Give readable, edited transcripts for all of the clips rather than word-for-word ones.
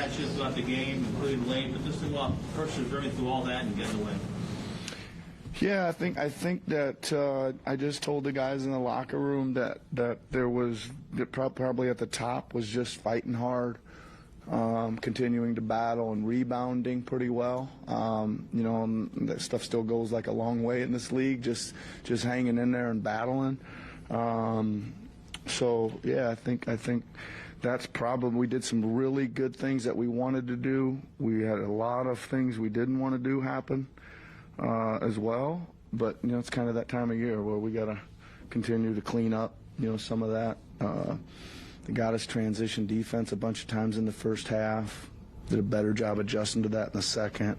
patches throughout the game, including late, but just to go out persevering through all that and getting the win. Yeah, I think that I just told the guys in the locker room that there was probably at the top was just fighting hard, continuing to battle and rebounding pretty well. You know, and that stuff still goes like a long way in this league. Just hanging in there and battling. So yeah, I think that's probably, we did some really good things that we wanted to do. We had a lot of things we didn't want to do happen as well. But you know, it's kind of that time of year where we got to continue to clean up, you know, some of that. They got us transition defense a bunch of times in the first half. Did a better job adjusting to that in the second.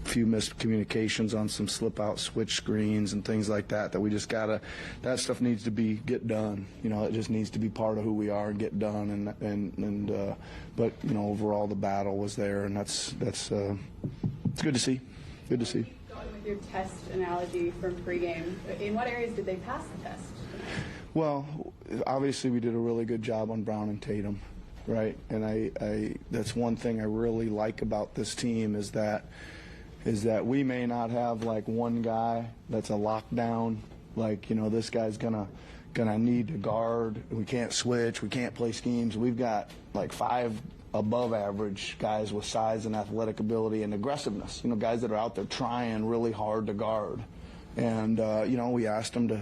Few missed communications on some slip-out switch screens and things like that we just gotta. That stuff needs to get done. You know, it just needs to be part of who we are and get done. But you know, overall the battle was there, and it's good to see. Good to see. Going with your test analogy from pregame, in what areas did they pass the test? Well, obviously we did a really good job on Brown and Tatum, right? And I that's one thing I really like about this team is that we may not have like one guy that's a lockdown, like, you know, this guy's gonna need to guard. We can't switch. We can't play schemes. We've got like 5 above average guys with size and athletic ability and aggressiveness. You know, guys that are out there trying really hard to guard. And you know, we asked them to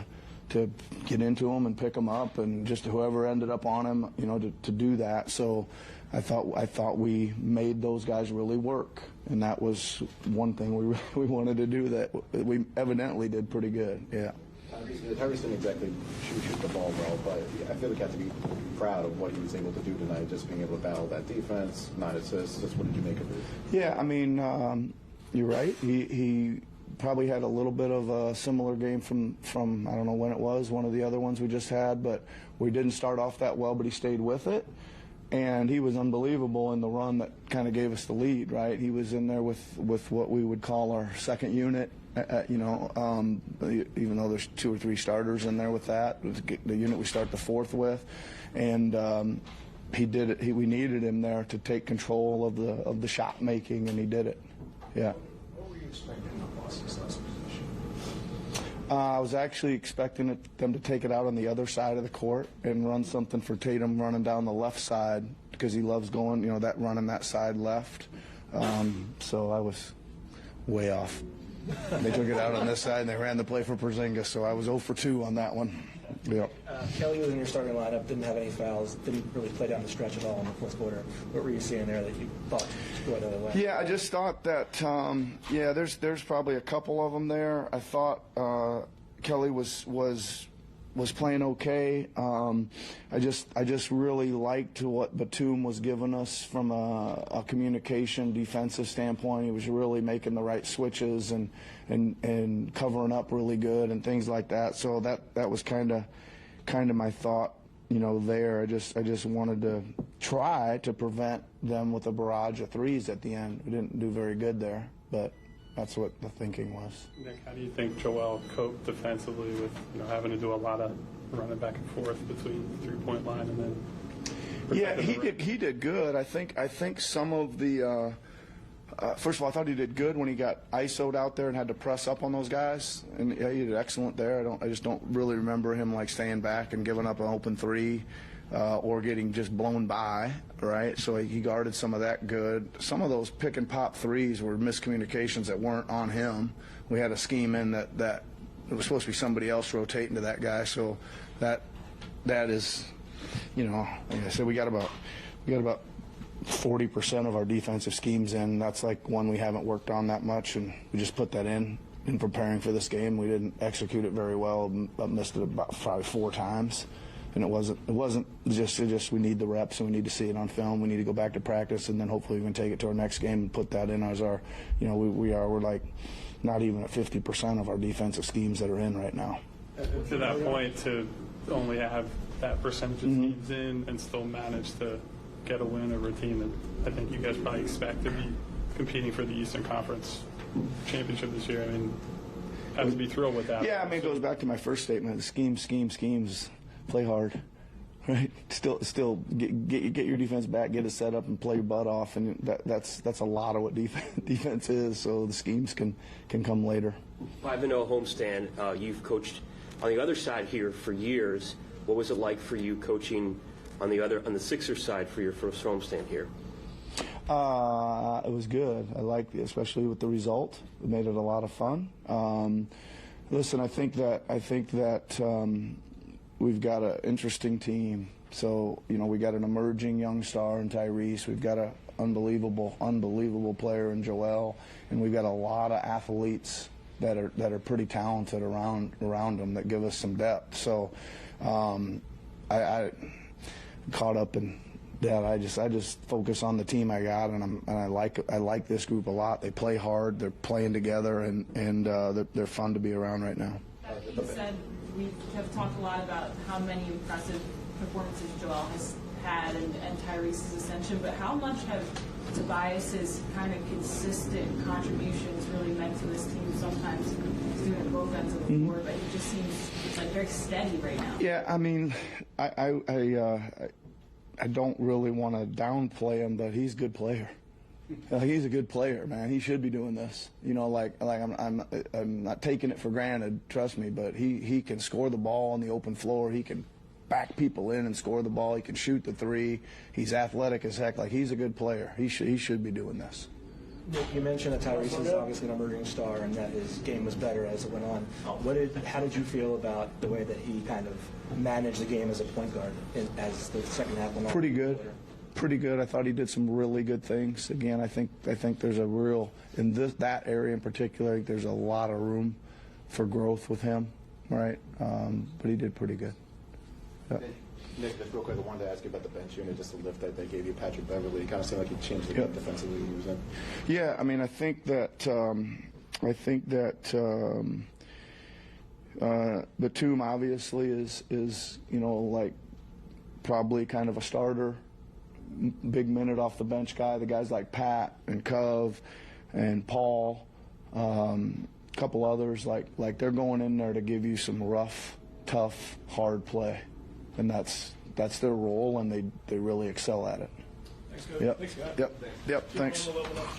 get into him and pick him up, and just whoever ended up on him, you know, to do that. So I thought we made those guys really work, and that was one thing we wanted to do that we evidently did pretty good. Yeah. Tyrese didn't exactly shoot the ball well, but I feel like you have to be proud of what he was able to do tonight, just being able to battle that defense, 9 assists. Just what did you make of it? Yeah, I mean, you're right. He probably had a little bit of a similar game from I don't know when it was, one of the other ones we just had, but we didn't start off that well, but he stayed with it. And he was unbelievable in the run that kind of gave us the lead, right? He was in there with what we would call our second unit, you know, even though there's 2 or 3 starters in there with that. It was the unit we start the 4th with. And he did it. We needed him there to take control of the shot making, and he did it. Yeah. What were you expecting of Boston Celtics position? I was actually expecting them to take it out on the other side of the court and run something for Tatum running down the left side, because he loves going, you know, that running that side left. So I was way off. They took it out on this side and they ran the play for Porzingis, so I was 0 for 2 on that one. Yeah. Kelly was in your starting lineup, didn't have any fouls, didn't really play down the stretch at all in the fourth quarter. What were you seeing there that you thought should go the other way? Yeah, I just thought that, yeah, there's probably a couple of them there. I thought Kelly was playing okay. I just really liked what Batum was giving us from a communication defensive standpoint. He was really making the right switches and covering up really good and things like that. So that was kind of my thought, you know, there. I just wanted to try to prevent them with a barrage of threes at the end. We didn't do very good there, but that's what the thinking was. Nick, how do you think Joel coped defensively with, you know, having to do a lot of running back and forth between the three-point line and then? Yeah, he did good. I think some of the first of all, I thought he did good when he got ISO'd out there and had to press up on those guys, and yeah, he did excellent there. I just don't really remember him like staying back and giving up an open three. Or getting just blown by, right? So he guarded some of that good. Some of those pick and pop threes were miscommunications that weren't on him. We had a scheme in that it was supposed to be somebody else rotating to that guy. So that is, you know, like I said, we got about 40% of our defensive schemes in. That's like one we haven't worked on that much, and we just put that in preparing for this game. We didn't execute it very well. Missed it about probably 4 times. And it wasn't just we need the reps and we need to see it on film. We need to go back to practice, and then hopefully we can take it to our next game and put that in as our, you know, we're like not even at 50% of our defensive schemes that are in right now. To that point, to only have that percentage of teams in and still manage to get a win over a team that I think you guys probably expect to be competing for the Eastern Conference championship this year. I mean, have to be thrilled with that. Yeah, I mean, it goes back to my first statement: the schemes. Play hard, right? still get your defense back, get it set up, and play your butt off, and that's a lot of what defense is. So the schemes can come later. 5-0 homestand. You've coached on the other side here for years. What was it like for you coaching on the Sixers side for your first homestand here? It was good. I liked it, especially with the result. It made it a lot of fun. Listen, I think that we've got an interesting team. So, we got an emerging young star in Tyrese. We've got an unbelievable player in Joel, and we've got a lot of athletes that are pretty talented around them that give us some depth. So, I caught up in that. I just focus on the team I got, and I like this group a lot. They play hard. They're playing together, and they're fun to be around right now. That being said, we have talked a lot about how many impressive performances Joel has had and Tyrese's ascension, but how much have Tobias's kind of consistent contributions really meant to this team? Sometimes he's doing it both ends of the floor, but he just seems very steady right now. Yeah, I mean, I don't really want to downplay him, but he's a good player. He's a good player, man. He should be doing this. I'm not taking it for granted, trust me, but he can score the ball on the open floor. He can back people in and score the ball. He can shoot the three. He's athletic as heck. He's a good player. He should be doing this. You mentioned that Tyrese is obviously an emerging star and that his game was better as it went on. How did you feel about the way that he kind of managed the game as a point guard as the second half went on? Pretty good. I thought he did some really good things. Again, I think there's a real, in that area in particular, there's a lot of room for growth with him, right? But he did pretty good. Yeah. Nick, just real quick, I wanted to ask you about the bench unit, just the lift that they gave you, Patrick Beverly. It kind of seemed like he changed the game defensively he was in. Yeah, I mean, I think that Batum obviously is probably kind of a starter, big minute off the bench guy. The guys like Pat and Cove and Paul, a couple others like they're going in there to give you some rough, tough, hard play. And that's their role, and they really excel at it. Thanks, Coach. Yep. Thanks, guys. Yep. Thanks.